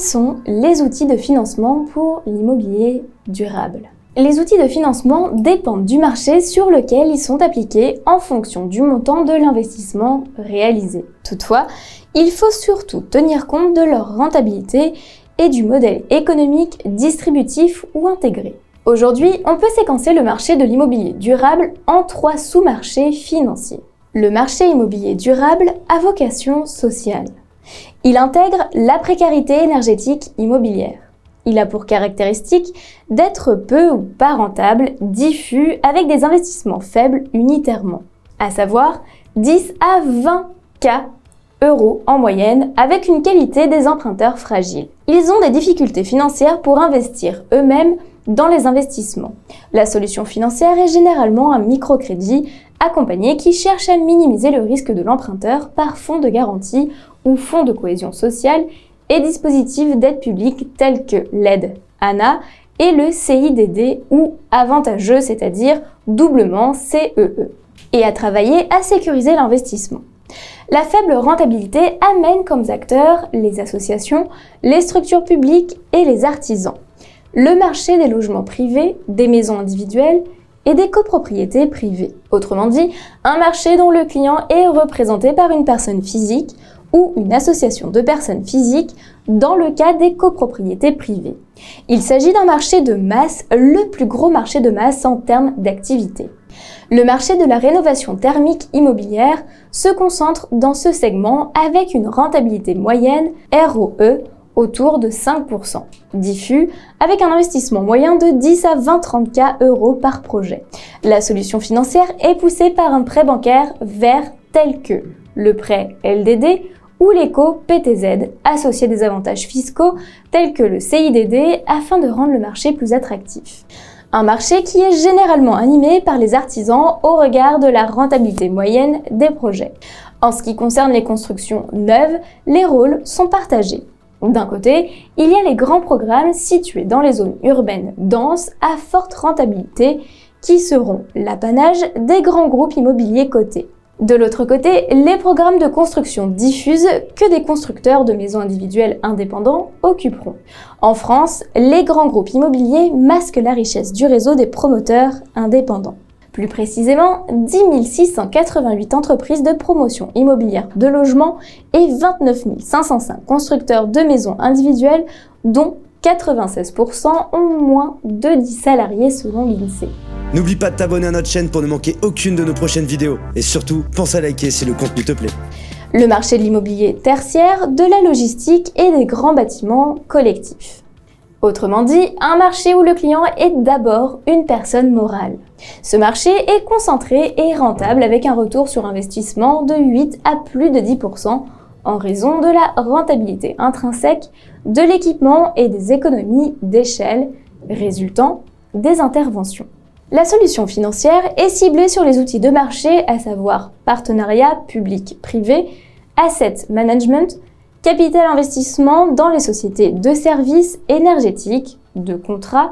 sont les outils de financement pour l'immobilier durable? Les outils de financement dépendent du marché sur lequel ils sont appliqués en fonction du montant de l'investissement réalisé. Toutefois, il faut surtout tenir compte de leur rentabilité et du modèle économique distributif ou intégré. Aujourd'hui, on peut séquencer le marché de l'immobilier durable en 3 sous-marchés financiers. Le marché immobilier durable a vocation sociale. Il intègre la précarité énergétique immobilière. Il a pour caractéristique d'être peu ou pas rentable, diffus, avec des investissements faibles unitairement, à savoir 10 à 20 K euros en moyenne, avec une qualité des emprunteurs fragile. Ils ont des difficultés financières pour investir eux-mêmes dans les investissements. La solution financière est généralement un microcrédit accompagné qui cherche à minimiser le risque de l'emprunteur par fonds de garantie ou fonds de cohésion sociale et dispositifs d'aide publique tels que l'aide ANA et le CIDD ou avantageux, c'est-à-dire doublement CEE, et à travailler à sécuriser l'investissement. La faible rentabilité amène comme acteurs les associations, les structures publiques et les artisans. Le marché des logements privés, des maisons individuelles et des copropriétés privées. Autrement dit, un marché dont le client est représenté par une personne physique ou une association de personnes physiques dans le cas des copropriétés privées. Il s'agit d'un marché de masse, le plus gros marché de masse en termes d'activité. Le marché de la rénovation thermique immobilière se concentre dans ce segment avec une rentabilité moyenne ROE autour de 5%, diffus avec un investissement moyen de 10 à 20-30 K euros par projet. La solution financière est poussée par un prêt bancaire vert tel que le prêt LDD ou l'éco-PTZ, associé des avantages fiscaux tels que le CIDD afin de rendre le marché plus attractif. Un marché qui est généralement animé par les artisans au regard de la rentabilité moyenne des projets. En ce qui concerne les constructions neuves, les rôles sont partagés. D'un côté, il y a les grands programmes situés dans les zones urbaines denses à forte rentabilité qui seront l'apanage des grands groupes immobiliers cotés. De l'autre côté, les programmes de construction diffuse que des constructeurs de maisons individuelles indépendants occuperont. En France, les grands groupes immobiliers masquent la richesse du réseau des promoteurs indépendants. Plus précisément, 10 688 entreprises de promotion immobilière de logement et 29 505 constructeurs de maisons individuelles, dont 96% ont moins de 10 salariés selon l'INSEE. N'oublie pas de t'abonner à notre chaîne pour ne manquer aucune de nos prochaines vidéos. Et surtout, pense à liker si le contenu te plaît. Le marché de l'immobilier tertiaire, de la logistique et des grands bâtiments collectifs. Autrement dit, un marché où le client est d'abord une personne morale. Ce marché est concentré et rentable avec un retour sur investissement de 8 à plus de 10% en raison de la rentabilité intrinsèque de l'équipement et des économies d'échelle résultant des interventions. La solution financière est ciblée sur les outils de marché, à savoir partenariat public-privé, asset management, capital investissement dans les sociétés de services énergétiques, de contrats,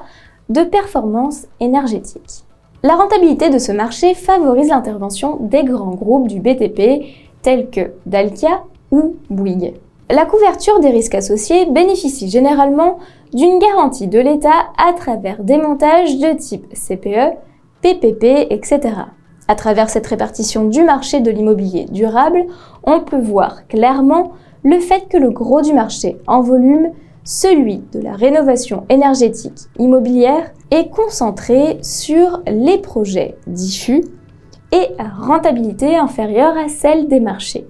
de performance énergétique. La rentabilité de ce marché favorise l'intervention des grands groupes du BTP tels que Dalkia ou Bouygues. La couverture des risques associés bénéficie généralement d'une garantie de l'État à travers des montages de type CPE, PPP, etc. À travers cette répartition du marché de l'immobilier durable, on peut voir clairement le fait que le gros du marché en volume, celui de la rénovation énergétique immobilière, est concentré sur les projets diffus et à rentabilité inférieure à celle des marchés.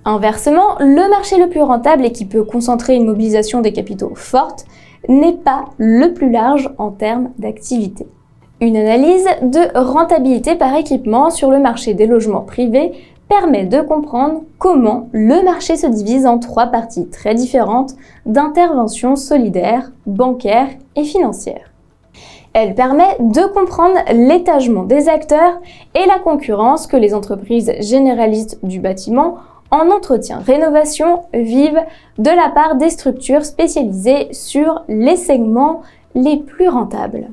Inversement, le marché le plus rentable et qui peut concentrer une mobilisation des capitaux forte n'est pas le plus large en termes d'activité. Une analyse de rentabilité par équipement sur le marché des logements privés permet de comprendre comment le marché se divise en 3 parties très différentes d'intervention solidaire, bancaire et financière. Elle permet de comprendre l'étagement des acteurs et la concurrence que les entreprises généralistes du bâtiment en entretien-rénovation vivent de la part des structures spécialisées sur les segments les plus rentables.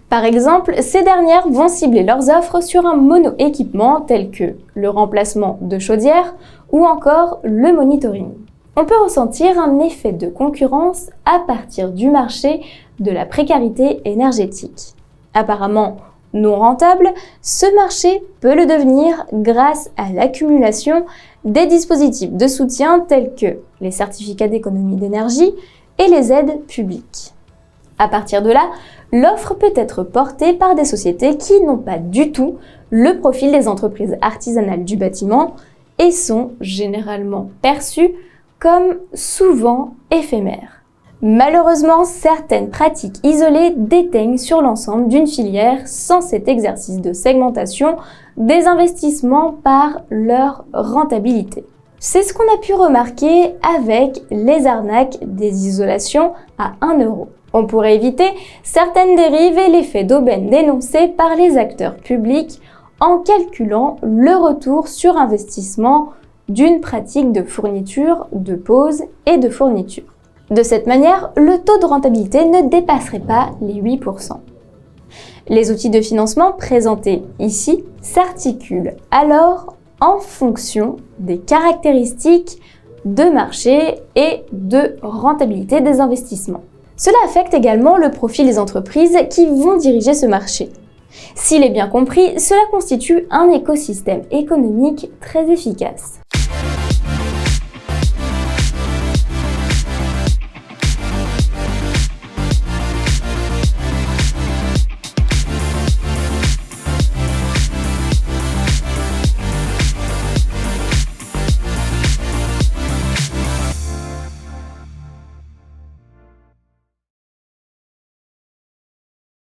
Par exemple, ces dernières vont cibler leurs offres sur un mono-équipement tel que le remplacement de chaudières ou encore le monitoring. On peut ressentir un effet de concurrence à partir du marché de la précarité énergétique. Apparemment non rentable, ce marché peut le devenir grâce à l'accumulation des dispositifs de soutien tels que les certificats d'économie d'énergie et les aides publiques. À partir de là, l'offre peut être portée par des sociétés qui n'ont pas du tout le profil des entreprises artisanales du bâtiment et sont généralement perçues comme souvent éphémères. Malheureusement, certaines pratiques isolées déteignent sur l'ensemble d'une filière sans cet exercice de segmentation des investissements par leur rentabilité. C'est ce qu'on a pu remarquer avec les arnaques des isolations à 1 €. On pourrait éviter certaines dérives et l'effet d'aubaine dénoncé par les acteurs publics en calculant le retour sur investissement d'une pratique de fourniture, de pose et de fourniture. De cette manière, le taux de rentabilité ne dépasserait pas les 8%. Les outils de financement présentés ici s'articulent alors en fonction des caractéristiques de marché et de rentabilité des investissements. Cela affecte également le profil des entreprises qui vont diriger ce marché. S'il est bien compris, cela constitue un écosystème économique très efficace.